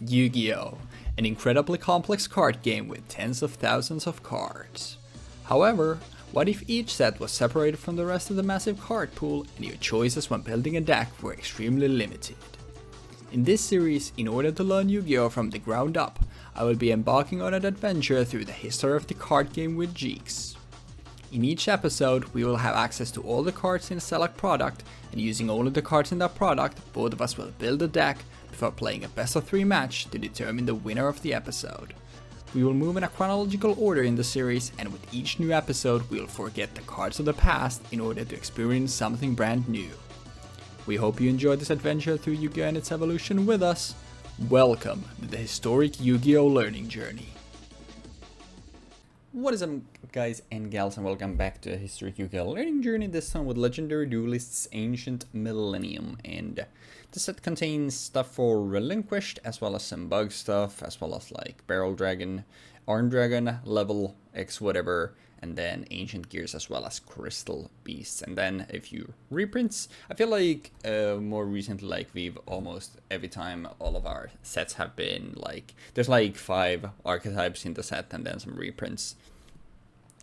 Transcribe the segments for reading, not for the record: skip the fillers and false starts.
Yu-Gi-Oh! An incredibly complex card game with tens of thousands of cards. However, what if each set was separated from the rest of the massive card pool and your choices when building a deck were extremely limited? In this series, in order to learn Yu-Gi-Oh! From the ground up, I will be embarking on an adventure through the history of the card game with Jeexx. In each episode, we will have access to all the cards in a select product, and using only the cards in that product, both of us will build a deck before playing a best of 3 match to determine the winner of the episode. We will move in a chronological order in the series, and with each new episode we will forget the cards of the past in order to experience something brand new. We hope you enjoyed this adventure through Yu-Gi-Oh! And its evolution with us. Welcome to the historic Yu-Gi-Oh! Learning journey. What is up, guys and gals, and welcome back to a historic Yu-Gi-Oh! Learning journey, this time with legendary duelists Ancient Millennium. And the set contains stuff for Relinquished, as well as some bug stuff, as well as like Barrel Dragon, Arm Dragon, Level X whatever, and then Ancient Gears, as well as Crystal Beasts. And then a few reprints. I feel like more recently, like we've almost every time all of our sets have been like, there's like 5 archetypes in the set and then some reprints.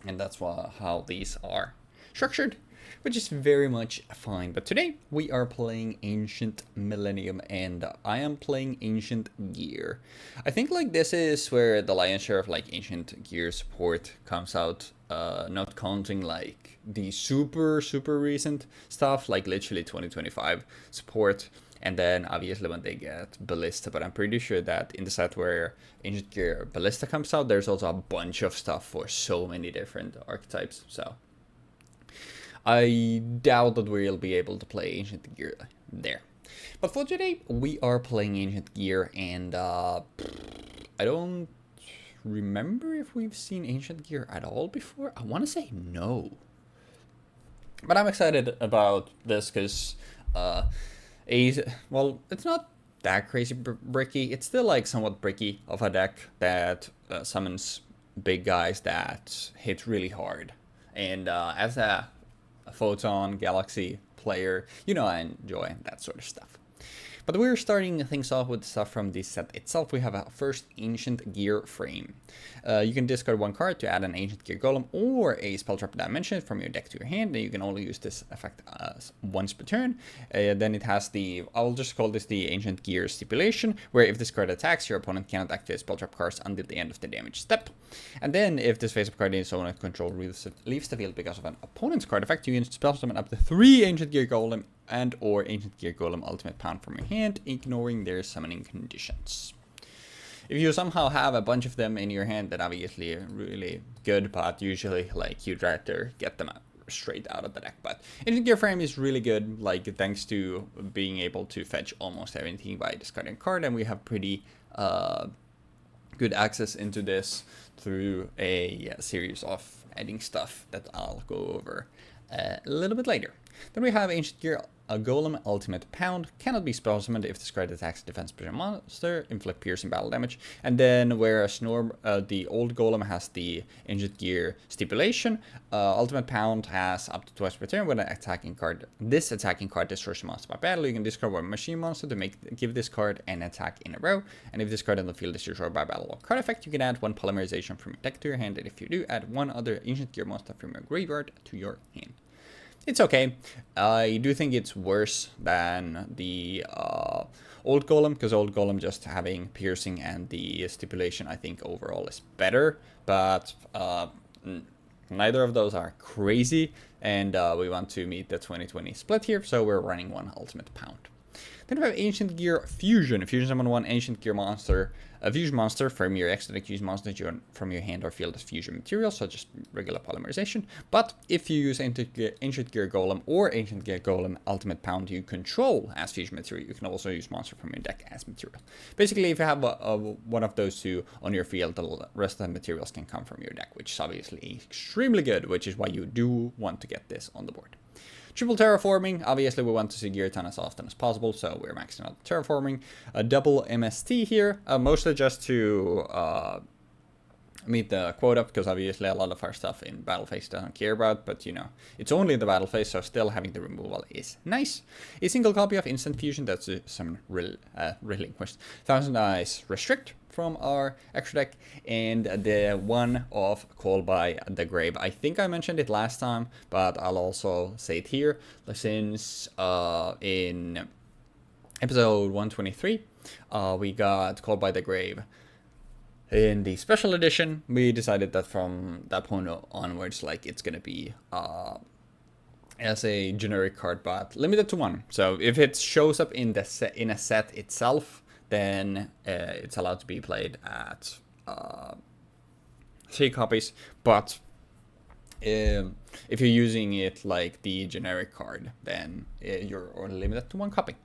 And that's how these are structured, which is very much fine. But today we are playing Ancient Millennium, and I am playing Ancient Gear. I think like this is where the lion's share of like Ancient Gear support comes out, not counting like the super recent stuff, like literally 2025 support. And then obviously when they get Ballista, but I'm pretty sure that in the set where Ancient Gear Ballista comes out, there's also a bunch of stuff for so many different archetypes. So I doubt that we'll be able to play Ancient Gear there. But for today, we are playing Ancient Gear, and I don't remember if we've seen Ancient Gear at all before. I want to say no. But I'm excited about this because well, it's not that crazy bricky. It's still like somewhat bricky of a deck that summons big guys that hit really hard. And as a Photon Galaxy player, you know I enjoy that sort of stuff. But we're starting things off with stuff from the set itself. We have a first Ancient Gear frame. You can discard 1 card to add an Ancient Gear Golem or a Spell Trap Dimension from your deck to your hand, and you can only use this effect once per turn. Then it has the, I'll just call this the Ancient Gear stipulation, where if this card attacks, your opponent cannot activate Spell Trap cards until the end of the damage step. And then if this face-up card in its own control leaves the field because of an opponent's card effect, you can spell summon up to 3 Ancient Gear Golem and or Ancient Gear Golem Ultimate Pound from your hand, ignoring their summoning conditions. If you somehow have a bunch of them in your hand, then obviously really good, but usually like you'd rather get them straight out of the deck. But Ancient Gear frame is really good, like thanks to being able to fetch almost everything by discarding a card, and we have pretty good access into this through a series of adding stuff that I'll go over a little bit later. Then we have Ancient Gear Golem Ultimate Pound. Cannot be spell summoned if this card attacks a defense pressure monster, inflict piercing battle damage. And then whereas the old Golem has the Ancient Gear stipulation, Ultimate Pound has up to twice per turn when this attacking card destroys a monster by battle. You can discard 1 machine monster to give this card an attack in a row. And if this card on the field is destroyed by battle or card effect, you can add 1 polymerization from your deck to your hand. And if you do, add 1 other Ancient Gear monster from your graveyard to your hand. It's okay. I do think it's worse than the old Golem, because old Golem just having piercing and the stipulation I think overall is better, but neither of those are crazy, and we want to meet the 2020 split here, so we're running 1 Ultimate Pound. Then we have Ancient Gear Fusion. Fusion summon 1 Ancient Gear monster, a fusion monster from your extra use monster from your hand or field as fusion material, so just regular polymerization. But if you use Ancient Gear Golem or Ancient Gear Golem Ultimate Pound you control as fusion material, you can also use monster from your deck as material. Basically, if you have one of those 2 on your field, the rest of the materials can come from your deck, which is obviously extremely good, which is why you do want to get this on the board. Triple terraforming, obviously we want to see gear ton as often as possible, so we're maxing out the terraforming. A double MST here, mostly just to meet the quota, because obviously a lot of our stuff in battle phase doesn't care about, but you know, it's only the battle phase, so still having the removal is nice. A single copy of Instant Fusion, that's some Relinquished. 1000 Eyes Restrict from our extra deck, and the one of Call by the Grave. I think I mentioned it last time, but I'll also say it here, since in episode 123, we got Call by the Grave. In the special edition, we decided that from that point onwards, like, it's gonna be as a generic card, but limited to one. So if it shows up in the in a set itself, then it's allowed to be played at 3 copies. But if you're using it like the generic card, then you're only limited to 1 copy.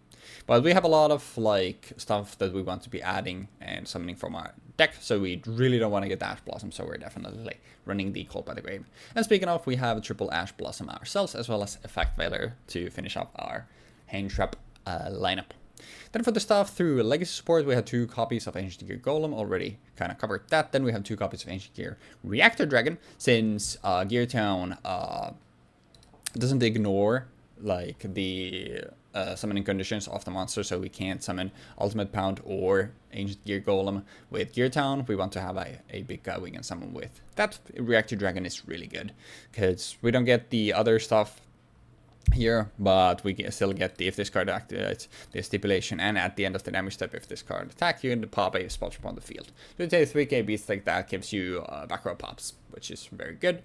But we have a lot of like stuff that we want to be adding and summoning from our deck, so we really don't want to get Ash Blossom, so we're definitely running the Call by the Grave. And speaking of, we have a triple Ash Blossom ourselves, as well as Effect Veiler to finish up our Hand Trap lineup. Then for the stuff through Legacy support, we have 2 copies of Ancient Gear Golem, already kind of covered that. Then we have 2 copies of Ancient Gear Reactor Dragon, since Gear Town doesn't ignore like the summoning conditions of the monster, so we can't summon Ultimate Pound or Ancient Gear Golem with Gear Town. We want to have a big guy we can summon with. That Reactor Dragon is really good, because we don't get the other stuff here, but we can still get the, if this card activates the stipulation, and at the end of the damage step, if this card attacks you, the pop a spot upon the field. So it's a 3k beast like that, gives you back row pops, which is very good.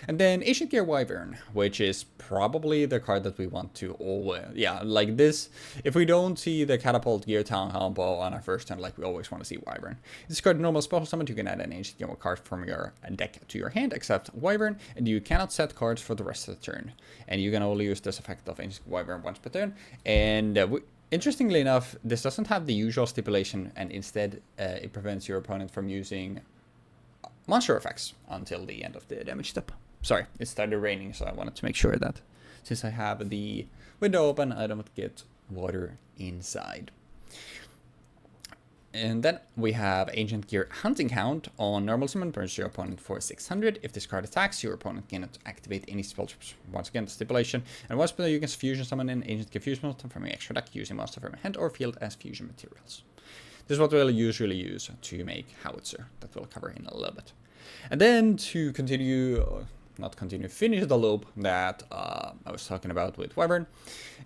And then Ancient Gear Wyvern, which is probably the card that we want to always, yeah, like this, if we don't see the Catapult Gear Town Helmbow on our first turn, like we always want to see Wyvern. This card normal special summon, you can add an Ancient Gear card from your deck to your hand, except Wyvern, and you cannot set cards for the rest of the turn. And you can only use this effect of Ancient Wyvern once per turn. And interestingly enough, this doesn't have the usual stipulation, and instead it prevents your opponent from using monster effects until the end of the damage step. Sorry, it started raining, so I wanted to make sure that since I have the window open, I don't get water inside. And then we have Ancient Gear Hunting Hound. On normal summon, burns your opponent for 600. If this card attacks, your opponent cannot activate any spells. Once again, the stipulation. And once per turn, you can fusion summon an Ancient Gear Fusion monster from your extra deck using monster from your hand or field as fusion materials. This is what we'll usually use to make Howitzer, that we'll cover in a little bit. And then to continue, finish the loop that I was talking about with Wyvern,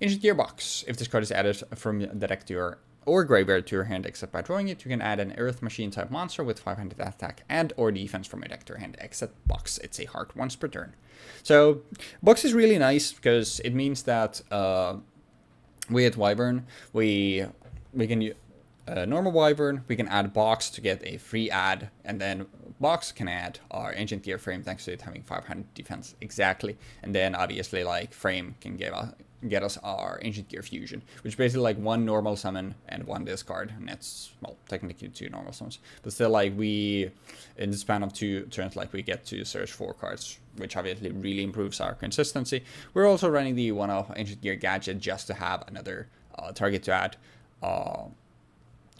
Ancient Gear Box. If this card is added from the deck to your or graveyard to your hand, except by drawing it, you can add an Earth Machine type monster with 500 attack and or defense from your deck to your hand, except Box. It's a heart once per turn. So Box is really nice because it means that with Wyvern, we can normal Wyvern, we can add Box to get a free add, and then Box can add our Ancient Gear Frame thanks to it having 500 defense exactly, and then obviously like Frame can get us our Ancient Gear Fusion, which is basically like 1 normal summon and 1 discard, and that's, well, technically 2 normal summons, but still, like, we, in the span of 2 turns, like, we get to search 4 cards, which obviously really improves our consistency. We're also running the one-off Ancient Gear Gadget just to have another target to add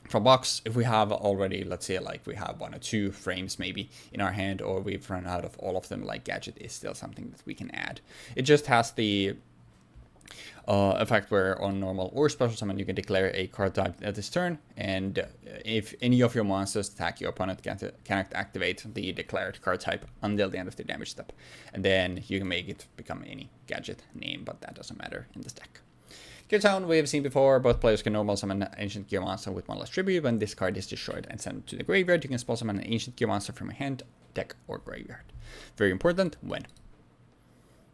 from Box. If we have already, let's say, like, we have 1 or 2 frames maybe in our hand, or we've run out of all of them, like, Gadget is still something that we can add. It just has the effect where on normal or special summon you can declare a card type at this turn, and if any of your monsters attack your opponent, cannot activate the declared card type until the end of the damage step, and then you can make it become any Gadget name, but that doesn't matter in this deck. Gear Town, we have seen before, both players can normal summon an Ancient Gear monster with 1 less tribute. When this card is destroyed and sent to the graveyard, you can spell summon an Ancient Gear monster from your hand, deck, or graveyard. Very important when.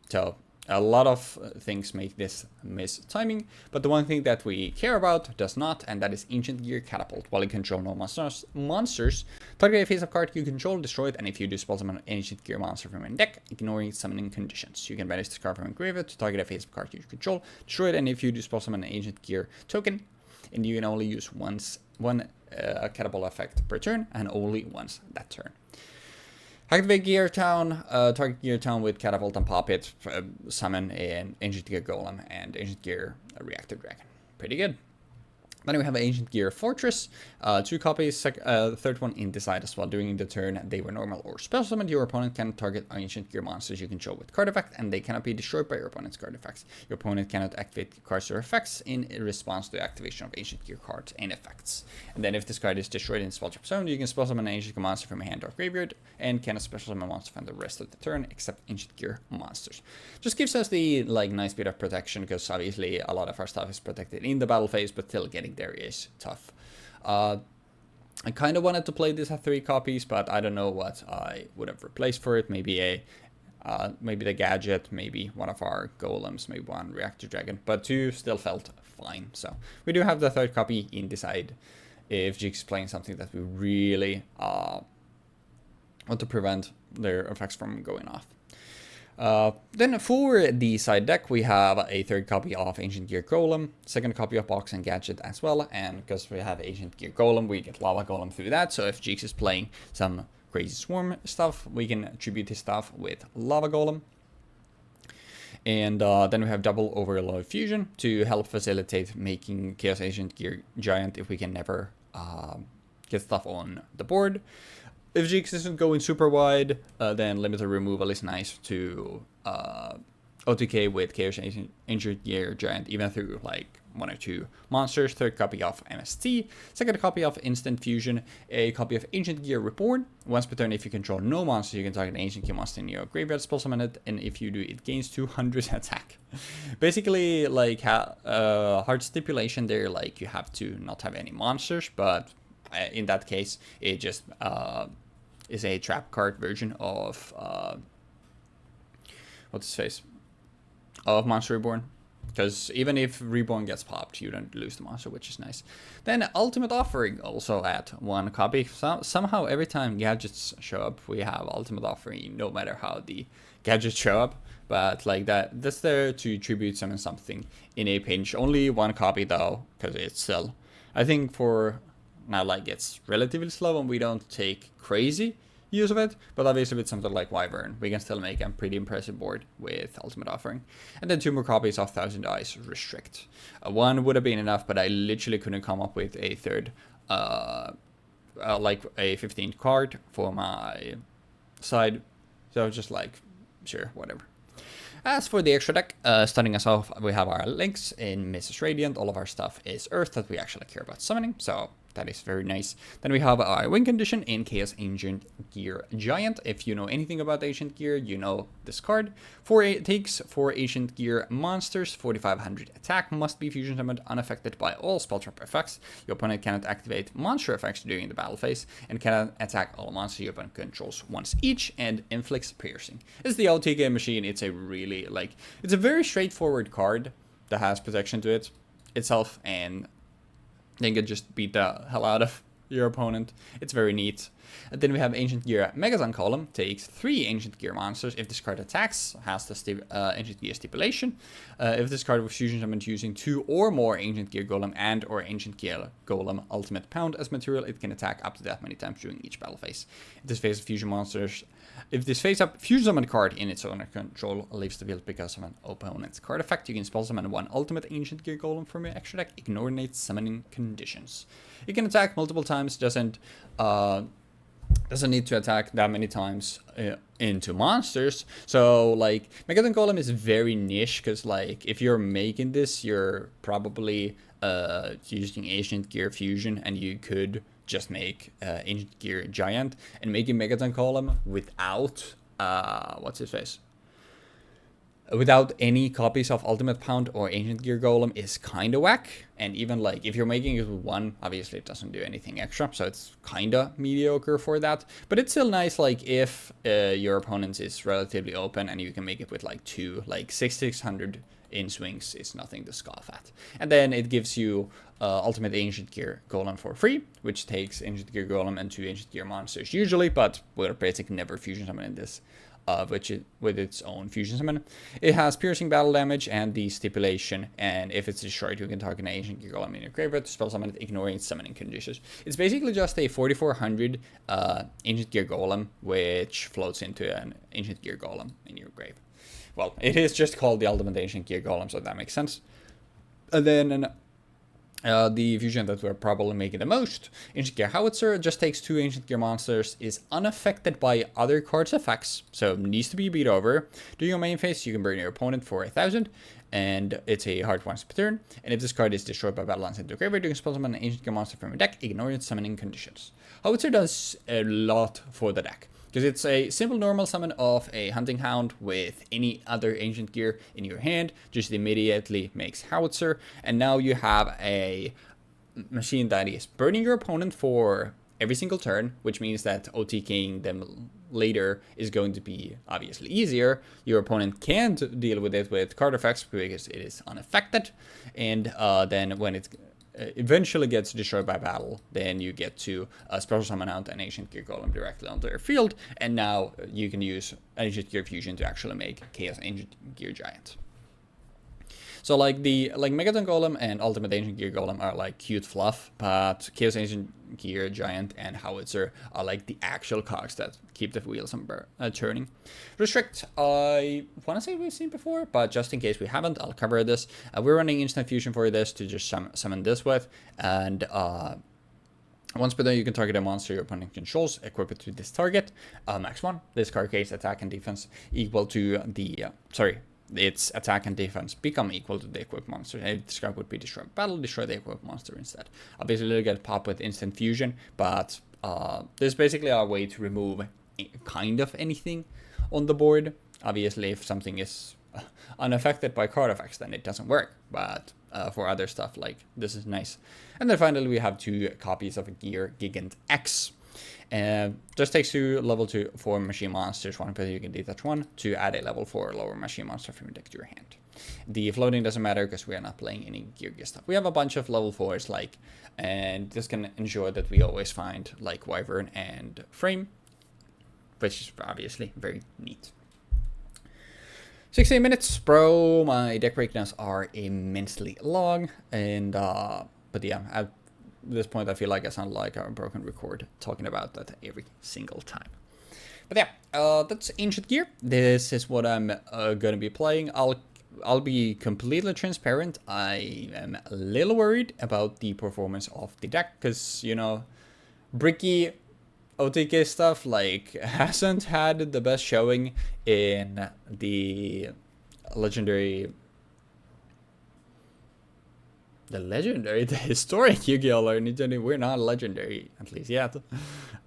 So a lot of things make this miss timing, but the one thing that we care about does not, and that is Ancient Gear Catapult. While you control no monsters, target a face of card you control, destroy it, and if you do spell summon an Ancient Gear monster from your deck, ignoring summoning conditions. You can banish this card from your graveyard to target a face of card you control, destroy it, and if you do spell summon an Ancient Gear token, and you can only use one catapult effect per turn, and only once that turn. Activate Gear Town, target Gear Town with Catapult and pop it, summon an Ancient Gear Golem and Ancient Gear Reactor Dragon. Pretty good. Then we have Ancient Gear Fortress, 2 copies, the third one in Decide as well. During the turn they were normal or special summoned, your opponent can target Ancient Gear monsters you control with card effect, and they cannot be destroyed by your opponent's card effects. Your opponent cannot activate cards or effects in response to the activation of Ancient Gear cards and effects. And then if this card is destroyed in spelltrap zone, you can special summon an Ancient Gear monster from your hand or graveyard, and cannot special summon a monster from the rest of the turn except Ancient Gear monsters. Just gives us the nice bit of protection, because obviously a lot of our stuff is protected in the battle phase, but still getting there is tough. I kind of wanted to play this at 3 copies, but I don't know what I would have replaced for it. Maybe maybe the gadget, maybe one of our golems, maybe one reactor dragon, but 2 still felt fine. So we do have the 3rd copy in Decide if Jeexx is playing something that we really want to prevent their effects from going off. Then for the side deck, we have a 3rd copy of Ancient Gear Golem, 2nd copy of Box and Gadget as well, and because we have Ancient Gear Golem, we get Lava Golem through that, so if Jeexx is playing some crazy swarm stuff, we can attribute his stuff with Lava Golem. And then we have double Overload Fusion to help facilitate making Chaos Ancient Gear Giant if we can never get stuff on the board. If Jeexx isn't going super wide, then limited removal is nice to OTK with Chaos Ancient Gear Giant, even through like 1 or 2 monsters. 3rd copy of MST, 2nd copy of Instant Fusion, a copy of Ancient Gear Reborn. Once per turn, if you control no monster, you can target an Ancient Gear monster in your graveyard, spell summon it, and if you do, it gains 200 attack. Basically, like hard stipulation there, like you have to not have any monsters, but in that case, it just is a trap card version of what's his face? Of Monster Reborn. Because even if Reborn gets popped, you don't lose the monster, which is nice. Then Ultimate Offering also at 1 copy. Somehow every time gadgets show up, we have Ultimate Offering, no matter how the gadgets show up. But like that's there to tribute summon something in a pinch. Only 1 copy though, because it's still, I think for now, like, it's relatively slow and we don't take crazy use of it, but obviously with something like Wyvern, we can still make a pretty impressive board with Ultimate Offering. And then 2 more copies of Thousand Eyes Restrict. 1 would have been enough, but I literally couldn't come up with a 3rd, like a 15th card for my side, so I was just like, sure, whatever. As for the extra deck, starting us off, we have our links in Mrs. Radiant. All of our stuff is Earth that we actually care about summoning, so that is very nice. Then we have our win condition in Chaos Ancient Gear Giant. If you know anything about Ancient Gear, you know this card. 4 takes 4 Ancient Gear monsters, 4500 attack, must be fusion summoned unaffected by all spell trap effects. Your opponent cannot activate monster effects during the battle phase, and cannot attack all monsters your opponent controls once each, and inflicts piercing. It's the OTK machine. It's a really, like, it's a very straightforward card that has protection to it itself, and then you can just beat the hell out of your opponent. It's very neat. And then we have Ancient Gear Megaton Column. Takes 3 Ancient Gear monsters. If this card attacks, has the Ancient Gear stipulation. If this card was fusion summoned using 2 or more Ancient Gear Golem and or Ancient Gear Golem Ultimate Pound as material, it can attack up to that many times during each battle phase. If this phase of fusion monsters, if this face-up fusion summoned card in its owner control leaves the field because of an opponent's card effect, you can spell summon 1 Ultimate Ancient Gear Golem from your extra deck, ignoring its summoning conditions. It can attack multiple times, doesn't need to attack that many times into monsters. So like Megaton Golem is very niche, because like if you're making this, you're probably using Ancient Gear Fusion, and you could just make Ancient Gear Giant, and making Megaton Golem without what's his face? Without any copies of Ultimate Pound or Ancient Gear Golem is kind of whack. And even like if you're making it with 1, obviously it doesn't do anything extra, so it's kind of mediocre for that. But it's still nice, like if your opponent is relatively open and you can make it with like 2, like 600 in swings is nothing to scoff at. And then it gives you Ultimate Ancient Gear Golem for free, which takes Ancient Gear Golem and 2 Ancient Gear monsters usually, but we're basically never fusion summoning this. With its own fusion summon. It has piercing battle damage and the stipulation, and if it's destroyed, you can target an Ancient Gear Golem in your graveyard to spell summon it, ignoring its summoning conditions. It's basically just a 4400 Ancient Gear Golem, which floats into an Ancient Gear Golem in your grave. Well, it is just called the Ultimate Ancient Gear Golem, so that makes sense. And then The fusion that we're probably making the most, Ancient Gear Howitzer, just takes 2 Ancient Gear monsters, is unaffected by other cards' effects, so needs to be beat over. During your main phase, you can burn your opponent for 1000, and it's a hard once per turn. And if this card is destroyed by battle lines into the graveyard, you can spell summon an Ancient Gear monster from your deck, ignore its summoning conditions. Howitzer does a lot for the deck, because it's a simple normal summon of a Hunting Hound with any other Ancient Gear in your hand, just immediately makes Howitzer, and now you have a machine that is burning your opponent for every single turn, which means that OTKing them later is going to be obviously easier. Your opponent can't deal with it with card effects because it is unaffected, and then when it eventually gets destroyed by battle, then you get to special summon out an Ancient Gear Golem directly onto their field, and now you can use Ancient Gear Fusion to actually make Chaos Ancient Gear Giant. So like Megaton Golem and Ultimate Ancient Gear Golem are like cute fluff, but Chaos Ancient Gear Giant and Howitzer are like the actual cogs that keep the wheels turning. Restrict, I want to say we've seen before, but just in case we haven't, I'll cover this. We're running Instant Fusion for this to just summon this with, and once per turn, you can target a monster your opponent controls, equip it to this target. Max 1, this card case attack and defense equal to the, its attack and defense become equal to the equipped monster. And this card would be destroyed battle, destroy the equipped monster instead. Obviously, it'll get pop with instant fusion, but this is basically our way to remove kind of anything on the board. Obviously, if something is unaffected by card effects, then it doesn't work. But for other stuff, like this is nice. And then finally, we have 2 copies of a Gear Gigant X. Just takes 2 level 2 4 machine monsters, one per you can detach 1 to add a level 4 lower machine monster from your deck to your hand. The floating doesn't matter because we are not playing any Gear stuff. We have a bunch of level 4s, and this can ensure that we always find like Wyvern and Frame, which is obviously very neat. 16 minutes, bro. My deck breakdowns are immensely long, and but yeah, at this point I feel like I sound like a broken record talking about that every single time. But yeah, that's Ancient Gear. This is what I'm gonna be playing. I'll be completely transparent. I am a little worried about the performance of the deck because, you know, bricky OTK stuff like hasn't had the best showing in the the historic Yu-Gi-Oh! We're not legendary, at least yet.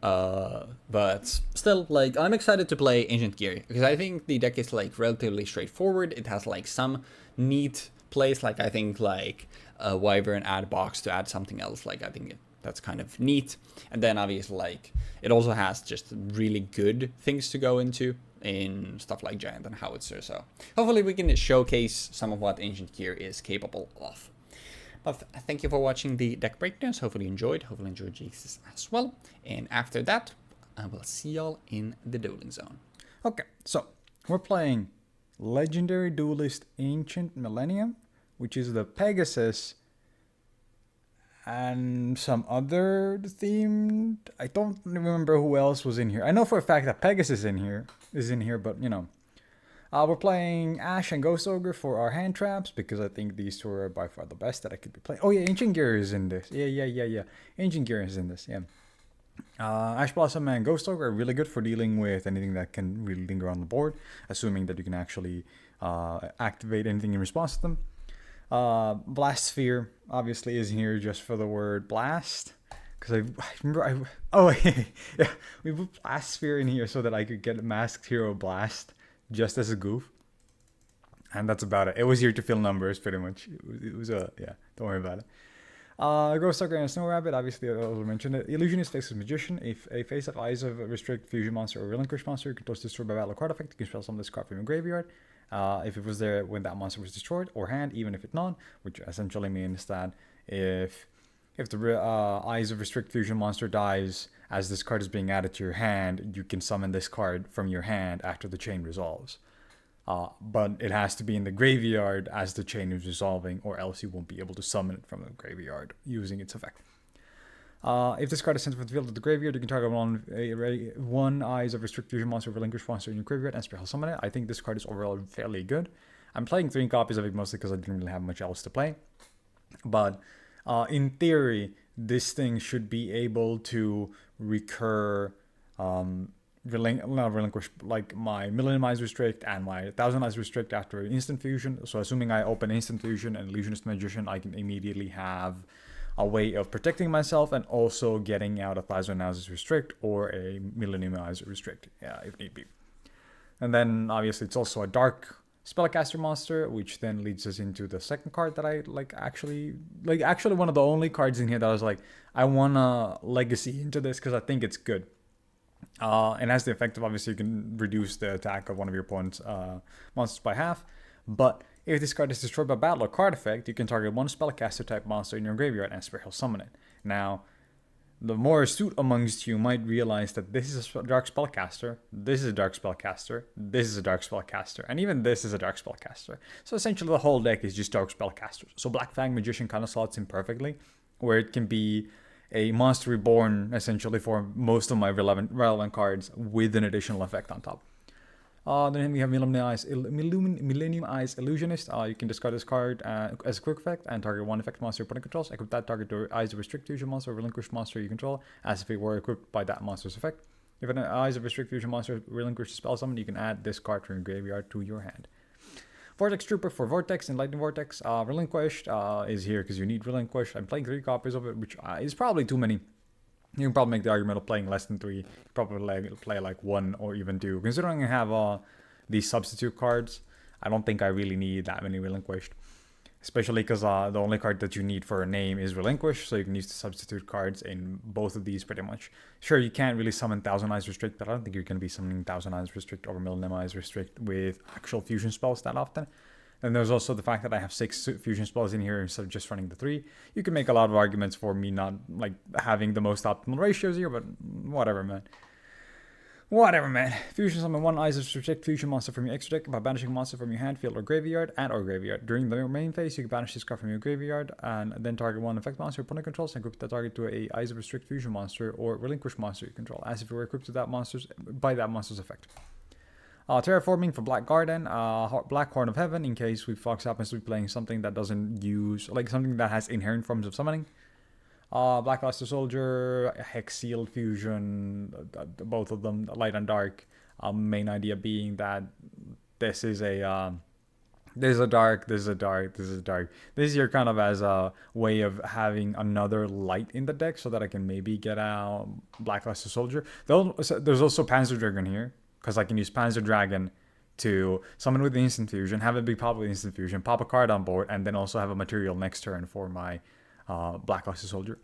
But still, like, I'm excited to play Ancient Gear because I think the deck is like relatively straightforward. It has like some neat plays, like I think like Wyvern add box to add something else. Like I think that's kind of neat. And then obviously like it also has just really good things to go into in stuff like Giant and Howitzer. So hopefully we can showcase some of what Ancient Gear is capable of. But thank you for watching the deck breakdowns. Hopefully you enjoyed. Hopefully you enjoyed Jeexx as well. And after that, I will see y'all in the dueling zone. Okay, so we're playing Legendary Duelist Ancient Millenium, which is the Pegasus and some other themed. I don't remember who else was in here. I know for a fact that Pegasus is in here, but you know. We're playing Ash and Ghost Ogre for our hand traps because I think these 2 are by far the best that I could be playing. Oh yeah, Ancient Gear is in this. Yeah. Ancient Gear is in this, yeah. Ash Blossom and Ghost Ogre are really good for dealing with anything that can really linger on the board, assuming that you can actually activate anything in response to them. Blast Sphere obviously is here just for the word blast. Because I remember yeah, we put Blast Sphere in here so that I could get Masked Hero Blast just as a goof, and that's about it. It was here to fill numbers, pretty much. It was yeah, don't worry about it. Ghost Sucker and Snow Rabbit, obviously I also mentioned it. Illusionist, Faceless Magician. If a face of Eyes of a Restrict Fusion Monster or Relinquished Monster controls destroyed by battle card effect, you can spell summon this card from your graveyard. If it was there when that monster was destroyed, or hand, even if it's not, which essentially means that if the Eyes of Restrict Fusion Monster dies as this card is being added to your hand, you can summon this card from your hand after the chain resolves. But it has to be in the graveyard as the chain is resolving, or else you won't be able to summon it from the graveyard using its effect. If this card is sent from the field to the graveyard, you can target one Eyes of Restrict Fusion Monster or Relinquished Monster in your graveyard and special summon it. I think this card is overall fairly good. I'm playing 3 copies of it mostly because I didn't really have much else to play. But In theory, this thing should be able to recur, not relinquish, like my Millenium Eyes Restrict and my 1000 Eyes Restrict after instant fusion. So assuming I open instant fusion and Illusionist Magician, I can immediately have a way of protecting myself and also getting out a 1000 Eyes Restrict or a Millenium Eyes Restrict, if need be. And then obviously it's also a dark spellcaster monster, which then leads us into the second card that I actually one of the only cards in here that I was like, I want a legacy into this because I think it's good. And has the effect of, obviously you can reduce the attack of one of your opponent's monsters by half. But if this card is destroyed by battle or card effect, you can target one spellcaster type monster in your graveyard and special summon it. Now, the more astute amongst you might realize that this is a dark spellcaster, this is a dark spellcaster, this is a dark spellcaster, and even this is a dark spellcaster. So essentially the whole deck is just dark spellcasters. So Black Fang Magician kind of slots in perfectly, where it can be a monster reborn essentially for most of my relevant cards with an additional effect on top. Then we have Millenium Eyes Illusionist. You can discard this card as a quick effect and target one effect monster your opponent controls. Equip that target to Eyes of Restrict Fusion monster or Relinquished monster you control as if it were equipped by that monster's effect. If an Eyes of Restrict Fusion monster relinquishes spell summon, you can add this card from your graveyard to your hand. Vortex Trooper for Vortex and Lightning Vortex. Relinquished is here because you need Relinquished. I'm playing 3 copies of it, which is probably too many. You can probably make the argument of playing less than 3. You probably play like 1 or even 2. Considering I have these substitute cards, I don't think I really need that many Relinquished. Especially because the only card that you need for a name is Relinquished, so you can use the substitute cards in both of these pretty much. Sure, you can't really summon 1000 Eyes Restrict, but I don't think you're going to be summoning 1000 Eyes Restrict over Millenium Eyes Restrict with actual fusion spells that often. And there's also the fact that I have 6 fusion spells in here instead of just running the 3. You can make a lot of arguments for me not like having the most optimal ratios here, but whatever, man. Whatever, man. Fusion summon 1 Eyes of Restrict fusion monster from your extra deck by banishing monster from your hand, field, or graveyard, or graveyard. During the main phase, you can banish this card from your graveyard and then target 1 effect monster your opponent controls and equip that target to a Eyes of Restrict fusion monster or Relinquished monster you control, as if it were equipped to that monster's effect. Terraforming for Black Garden, Black Horn of Heaven, in case Weebfox happens to be playing something that doesn't use, like something that has inherent forms of summoning. Blackluster Soldier, Hex Sealed Fusion, both of them, light and dark. Main idea being that this is a dark, this is a dark, this is a dark. This is here kind of as a way of having another light in the deck so that I can maybe get out Blackluster Soldier. There's also Panzer Dragon here, because I can use Panzer Dragon to summon with the instant fusion, have it be pop with instant fusion, pop a card on board, and then also have a material next turn for my Blackluster Soldier.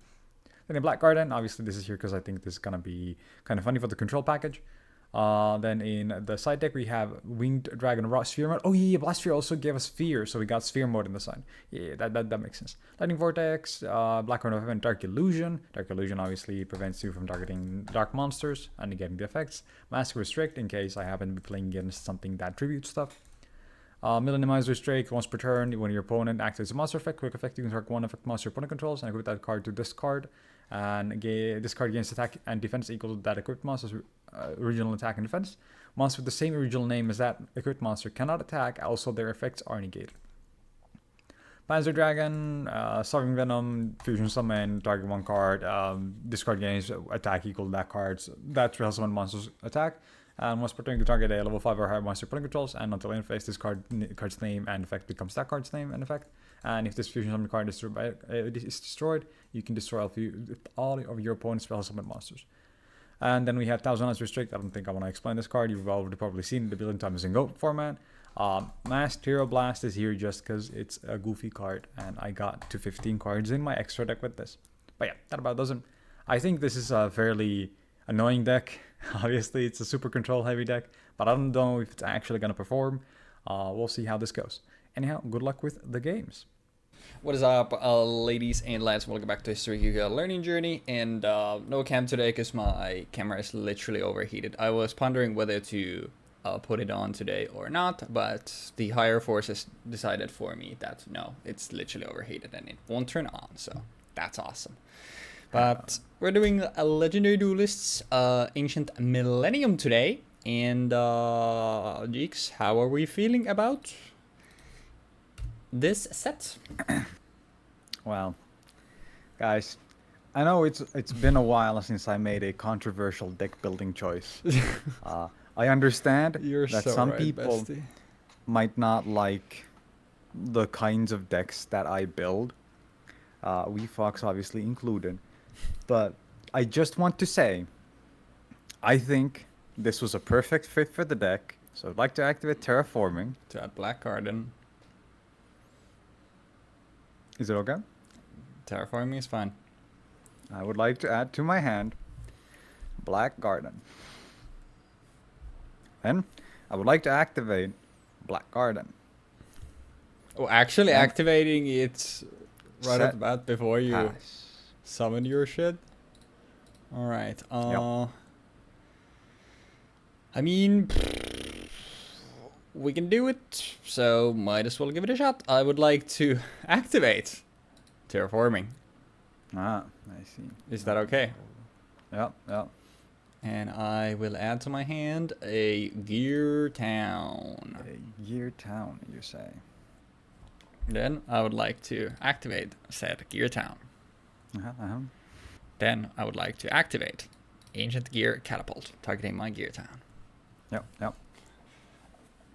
Then in Black Garden, obviously this is here because I think this is going to be kind of funny for the control package. Then in the side deck, we have Winged Dragon Sphere mode. Oh yeah, Blast Sphere also gave us Sphere, so we got Sphere mode in the side. Yeah, that makes sense. Lightning Vortex, Black Horn of Heaven, Dark Illusion. Dark Illusion obviously prevents you from targeting dark monsters and getting the effects. Mask Restrict, in case I happen to be playing against something that tributes stuff. Millenium Eyes Restrict, once per turn, when your opponent activates a monster effect, quick effect, you can target 1 effect monster your opponent controls and equip that card to this card. And this card gains attack and defense equal to that equipped monster's original attack and defense. Monsters with the same original name as that equipped monster cannot attack, also their effects are negated. Panzer Dragon, Sovereign Venom, Fusion Summon, target 1 card, discard gains attack equal to that card. So that's real summon monster's attack. And once per turn, you can target a level 5 or higher monster opponent controls, and until end phase, this card's name and effect becomes that card's name and effect. And if this fusion summon card is destroyed, you can destroy all of your opponent's spell summon monsters. And then we have 1000 Eyes Restrict. I don't think I want to explain this card. You've already probably seen it a billion times in GOAT format. Masked Hero Blast is here just because it's a goofy card, and I got to 15 cards in my extra deck with this. But yeah, that about does it. I think this is a fairly annoying deck. Obviously, it's a super control heavy deck, but I don't know if it's actually going to perform. We'll see how this goes. Anyhow, good luck with the games. What is up, ladies and lads? Welcome back to History Hugo Learning Journey. And no cam today because my camera is literally overheated. I was pondering whether to put it on today or not, but the higher forces decided for me that no, it's literally overheated and it won't turn on. So that's awesome. But we're doing a Legendary Duelists Ancient Millennium today. And Jeexx, how are we feeling about this set? Well, Guys, I know it's been a while since I made a controversial deck building choice. I understand You're that so some right, people bestie. might not like the kinds of decks that I build, Weebfox obviously included. But I just want to say, I think this was a perfect fit for the deck. So I'd like to activate Terraforming. To add Black Garden. Is it okay? Terraforming is fine. I would like to add to my hand Black Garden. Then I would like to activate Black Garden. Oh, actually And activating it right off set the bat before you pass. summon your shit. Alright, Yep. I mean, we can do it, so might as well give it a shot. I would like to activate Terraforming. Ah, I see. Is that okay? Yep, yep. And I will add to my hand a Gear Town. A Gear Town, you say? Then I would like to activate said Gear Town. Uh-huh. Then I would like to activate Ancient Gear Catapult, targeting my Gear Town. Yep, yep.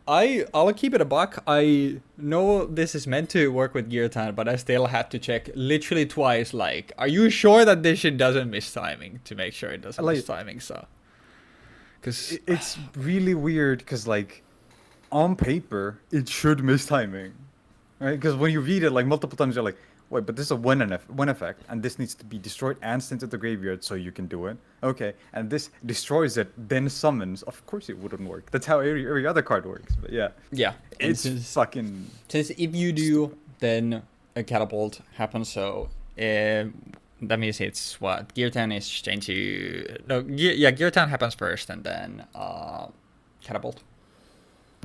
I'll keep it a buck. I know this is meant to work with Gear Town, but I still had to check literally twice, like, are you sure that this shit doesn't miss timing? To make sure it doesn't miss timing, so. Because it's really weird, because, like, on paper, it should miss timing. Right? Because when you read it, like, multiple times, you're like, wait, but this is a win effect, and this needs to be destroyed and sent to the graveyard so you can do it. Okay, and this destroys it, then summons. Of course it wouldn't work. That's how every other card works, but yeah. yeah, It's fucking... Since if you do, then a catapult happens, so that means it's what? Gear Town is changed to... No, Gear Town happens first, and then catapult.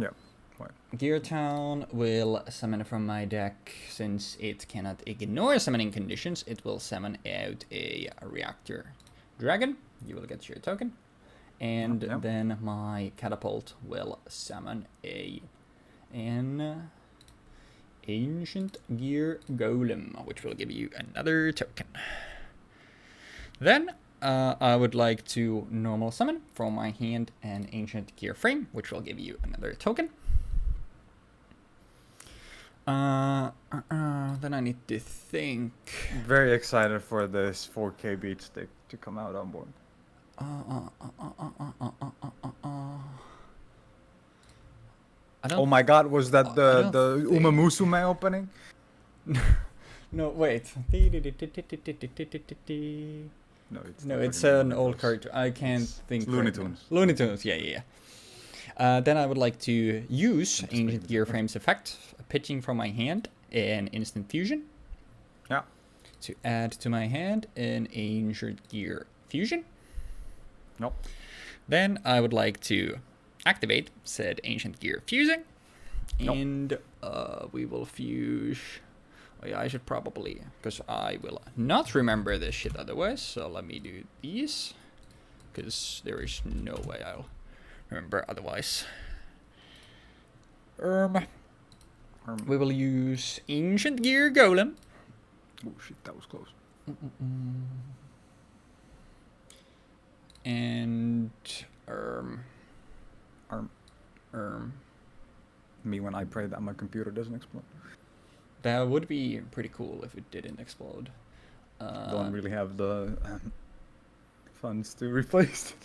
Yeah. What? Gear Town will summon from my deck. Since it cannot ignore summoning conditions, it will summon out a reactor dragon. You will get your token. And then my catapult will summon an Ancient Gear Golem, which will give you another token. Then I would like to normal summon from my hand an Ancient Gear Frame, which will give you another token. Then I need to think. Very excited for this 4K beat stick to come out on board. Oh my god, was that the Umamusume opening? No, wait. No, it's an old card. I can't think. Looney Tunes. Looney Tunes, yeah. Then I would like to use Ancient Gear Frame's effect, pitching from my hand an instant fusion. Yeah. To add to my hand an Ancient Gear Fusion. Nope. Then I would like to activate said Ancient Gear Fusing. And we will fuse... Oh yeah, I should probably... Because I will not remember this shit otherwise. So let me do these. Because there is no way I'll remember otherwise. We will use Ancient Gear Golem. Oh shit, that was close. And Me when I pray that my computer doesn't explode. that would be pretty cool if it didn't explode. Don't really have the funds to replace it.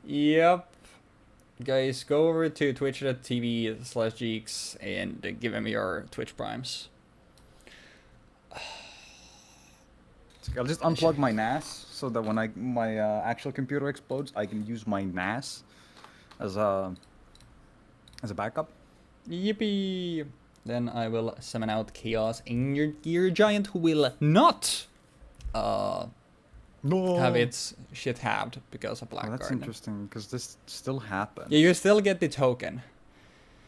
Yep. Guys, go over to twitch.tv/Jeexx and give him your Twitch primes. I'll just unplug my NAS so that when my actual computer explodes, I can use my NAS as a backup. Yippee! Then I will summon out Chaos Ancient Gear Giant, who will not have its shit halved because of Black That's Garden. interesting, because this still happens. Yeah, you still get the token.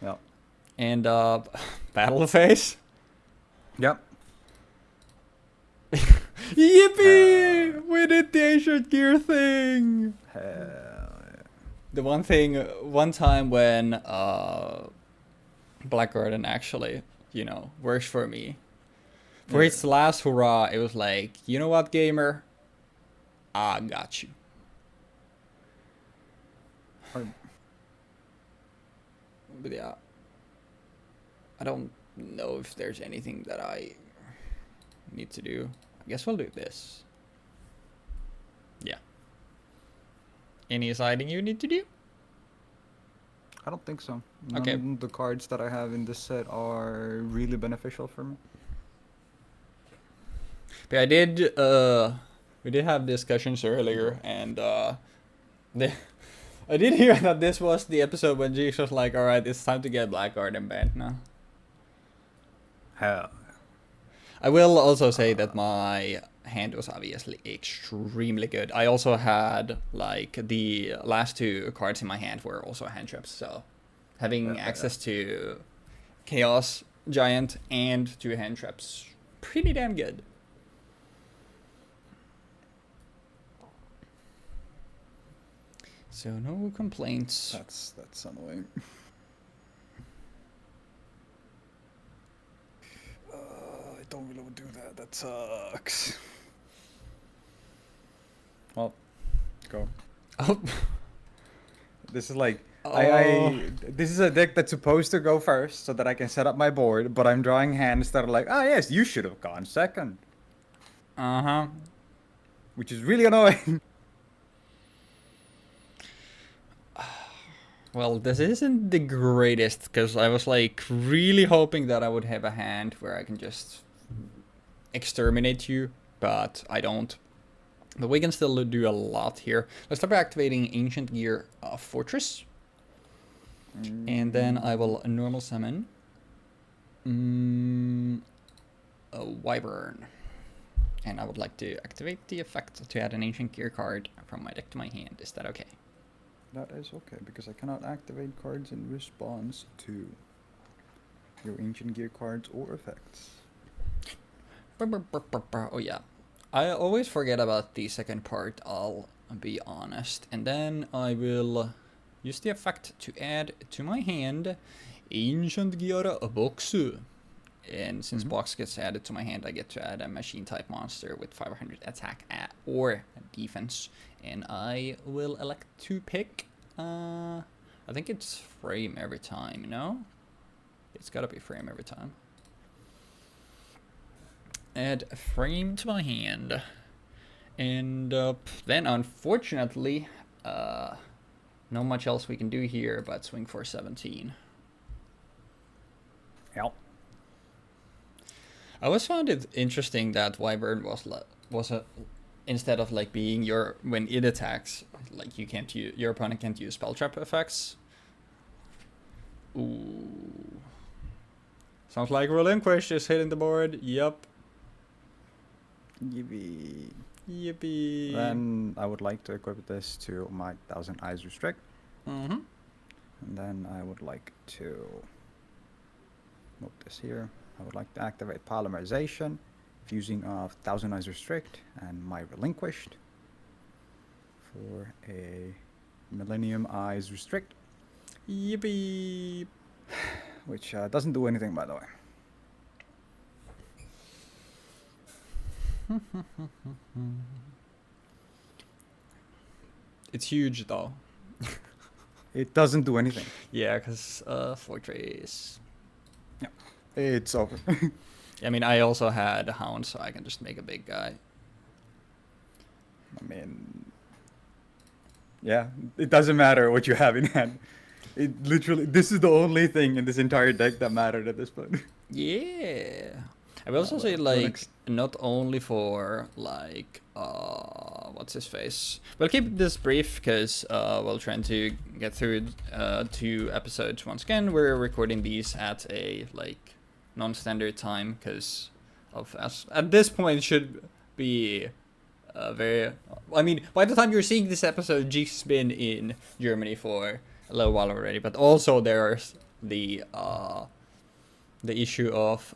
Yep. And battle phase. Yep. Yippee! We did the Ancient Gear thing! Hell yeah. The one time when Black Garden actually, works for me. For its last hurrah, it was like, you know what, gamer? I got you. But yeah, I don't know if there's anything that I need to do. I guess we'll do this. Yeah. Any siding you need to do? I don't think so. None Okay. of the cards that I have in this set are really beneficial for me. But we did have discussions earlier, and I did hear that this was the episode when Jeexx was like, alright, it's time to get Blackguard and banned now. Hell. I will also say that my hand was obviously extremely good. I also had, like, the last two cards in my hand were also hand traps, so having access to Chaos Giant and two hand traps, pretty damn good. So no complaints. That's annoying. I don't really want to do that. That sucks. Well, go. Oh. This is like this is a deck that's supposed to go first so that I can set up my board, but I'm drawing hands that are like, ah, yes, you should have gone second. Uh-huh. Which is really annoying. Well, this isn't the greatest, because I was like really hoping that I would have a hand where I can just exterminate you, but I don't. But we can still do a lot here. Let's start by activating Ancient Gear Fortress. And then I will normal summon a Wyvern. And I would like to activate the effect to add an Ancient Gear card from my deck to my hand. Is that okay? That is okay, because I cannot activate cards in response to your Ancient Gear cards or effects. Oh yeah. I always forget about the second part, I'll be honest. And then I will use the effect to add to my hand Ancient Gear Box. And since box gets added to my hand, I get to add a machine type monster with 500 attack or defense. And I will elect to pick, I think it's frame every time, no? It's gotta be frame every time. Add a frame to my hand. And then unfortunately, not much else we can do here but swing for 17. Yep. I always found it interesting that Wyvern was a instead of like being your when it attacks, like you can't use your opponent can't use spell trap effects. Ooh. Sounds like Relinquished is hitting the board. Yup. Yippee. Yippee. Then I would like to equip this to my 1000 Eyes Restrict. Mm-hmm. And then I would like to move this here. I would like to activate Polymerization, fusing of 1000 Eyes Restrict and my Relinquished for a Millenium Eyes Restrict. Yippee. Which doesn't do anything, by the way. It's huge though. It doesn't do anything. Yeah, because Fortress. Yeah, it's over. I mean, I also had a Hound, so I can just make a big guy. I mean, yeah, it doesn't matter what you have in hand. It literally, this is the only thing in this entire deck that mattered at this point. Yeah. I will also say, like, not only for, like, what's his face? We'll keep this brief because we're trying to get through 2 episodes once again. We're recording these at a, like, non-standard time because of us. At this point, should be very... I mean, by the time you're seeing this episode, Jeexx has been in Germany for a little while already. But also there's the issue of...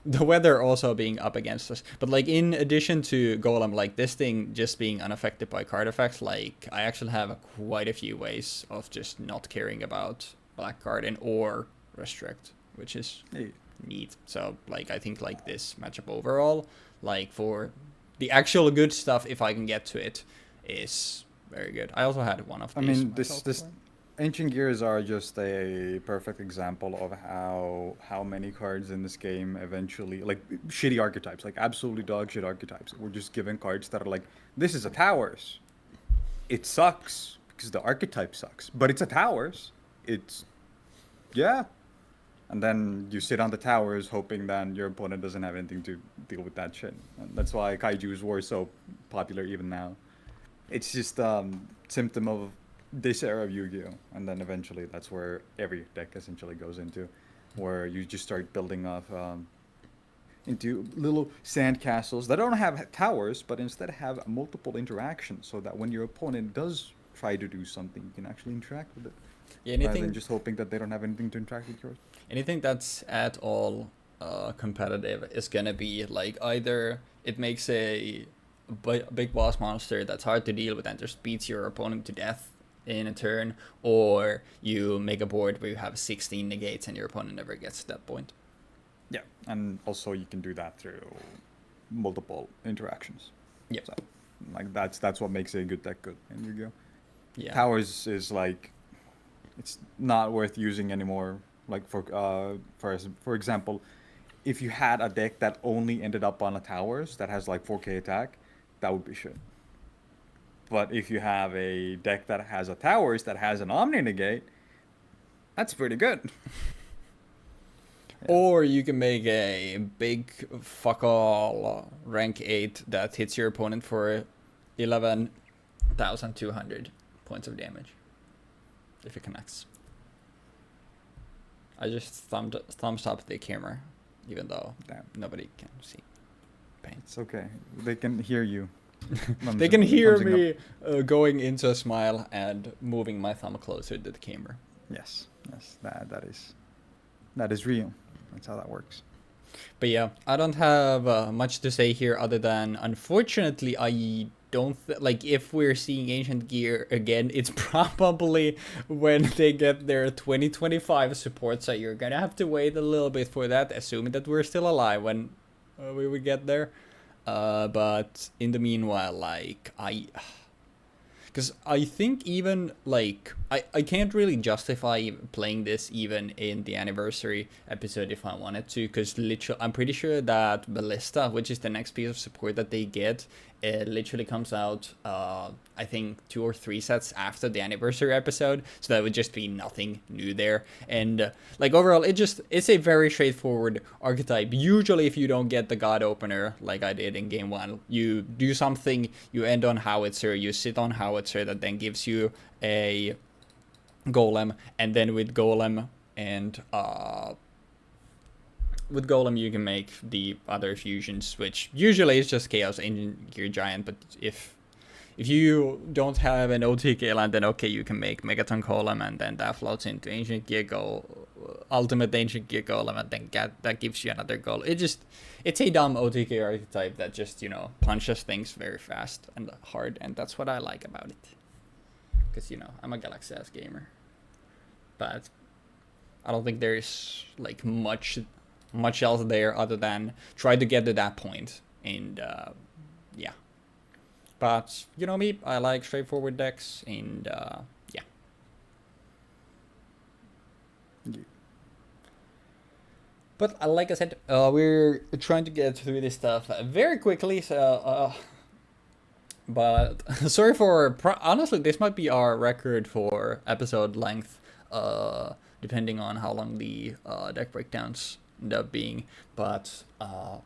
the weather also being up against us. But, like, in addition to Golem, like, this thing just being unaffected by card effects, like, I actually have quite a few ways of just not caring about Black Garden or Restrict, which is neat. So like I think like this matchup overall, like for the actual good stuff, if I can get to it, is very good. I also had one of these. I mean, myself this before. ancient gears are just a perfect example of how many cards in this game eventually, like shitty archetypes, like absolutely dog shit archetypes. We're just given cards that are like, this is a towers. It sucks because the archetype sucks, but it's a towers. It's yeah. And then you sit on the towers hoping that your opponent doesn't have anything to deal with that shit. And that's why kaijus were so popular even now. It's just symptom of this era of Yu-Gi-Oh, and then eventually that's where every deck essentially goes into, where you just start building off into little sand castles that don't have towers, but instead have multiple interactions, so that when your opponent does try to do something, you can actually interact with it, rather than just hoping that they don't have anything to interact with yours. Anything that's at all competitive is gonna be like either it makes a big boss monster that's hard to deal with and just beats your opponent to death in a turn, or you make a board where you have 16 negates and your opponent never gets to that point. Yeah, and also you can do that through multiple interactions. Yeah, so, like that's what makes a good deck good in Yu-Gi-Oh. Yeah, Towers is like, it's not worth using anymore. Like for example, if you had a deck that only ended up on a towers that has like 4K attack, that would be shit. But if you have a deck that has a towers that has an Omni negate, that's pretty good. Or you can make a big fuck all rank 8 that hits your opponent for 11,200 points of damage if it connects. I just thumbs up the camera, even though nobody can see. Pain. It's okay. They can hear you. They can hear me going into a smile and moving my thumb closer to the camera. Yes, that is real. That's how that works. But yeah, I don't have much to say here other than, unfortunately, I don't like if we're seeing Ancient Gear again, it's probably when they get their 2025 support, so you're gonna have to wait a little bit for that, assuming that we're still alive when we would get there. But in the meanwhile, like, because I think even, like, I can't really justify playing this even in the anniversary episode if I wanted to, because literally, I'm pretty sure that Ballista, which is the next piece of support that they get, it literally comes out, I think, 2 or 3 sets after the anniversary episode, so that would just be nothing new there. And, like, overall, it's a very straightforward archetype. Usually, if you don't get the God Opener, like I did in Game 1, you do something, you end on Howitzer, you sit on Howitzer, that then gives you a Golem, and then with Golem and with Golem you can make the other fusions, which usually is just Chaos Ancient Gear Giant, but if you don't have an OTK land, then okay, you can make Megaton Golem, and then that floats into Ancient Gear Ultimate Ancient Gear Golem, and then that gives you another goal. It's a dumb OTK archetype that just, you know, punches things very fast and hard, and that's what I like about it. Because, you know, I'm a Galaxy S gamer, but I don't think there's like much else there other than try to get to that point, and yeah. But you know me, I like straightforward decks, and yeah. But like I said, we're trying to get through this stuff very quickly, so but sorry for honestly, this might be our record for episode length, depending on how long the deck breakdowns end up being. But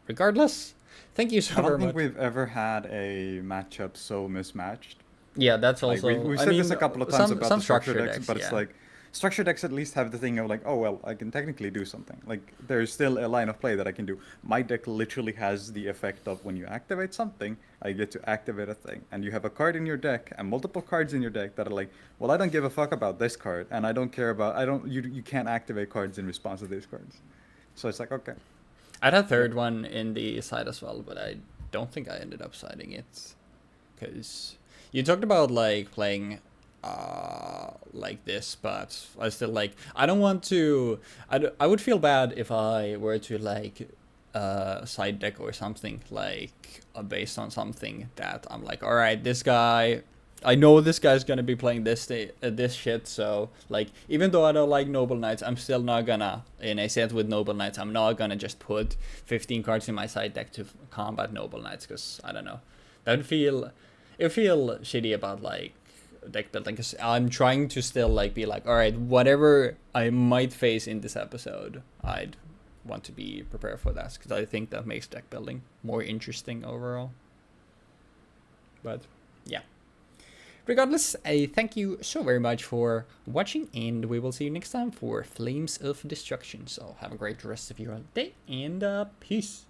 regardless, thank you so very much. I don't think we've ever had a matchup so mismatched. Yeah, that's also. Like we've said this a couple of times about the structure decks, but yeah. it's like structure decks at least have the thing of like, oh well, I can technically do something. Like there's still a line of play that I can do. My deck literally has the effect of when you activate something, I get to activate a thing, and you have a card in your deck and multiple cards in your deck that are like, well, I don't give a fuck about this card, and I don't care about you can't activate cards in response to these cards. So it's like, okay. I had a third one in the side as well, but I don't think I ended up siding it, because you talked about like playing like this, but I still like, I don't want to, I would feel bad if I were to like side deck or something like based on something that I'm like, all right, this guy, I know this guy's gonna be playing this this shit, so like, even though I don't like Noble Knights, I'm still not gonna, in a set with Noble Knights, I'm not gonna just put 15 cards in my side deck to combat Noble Knights, because I don't know, that would feel, it would feel shitty about like deck building, because I'm trying to still like be like, all right, whatever I might face in this episode, I'd want to be prepared for that, because I think that makes deck building more interesting overall. But yeah, regardless, I thank you so very much for watching, and we will see you next time for Flames of Destruction. So have a great rest of your day, and peace.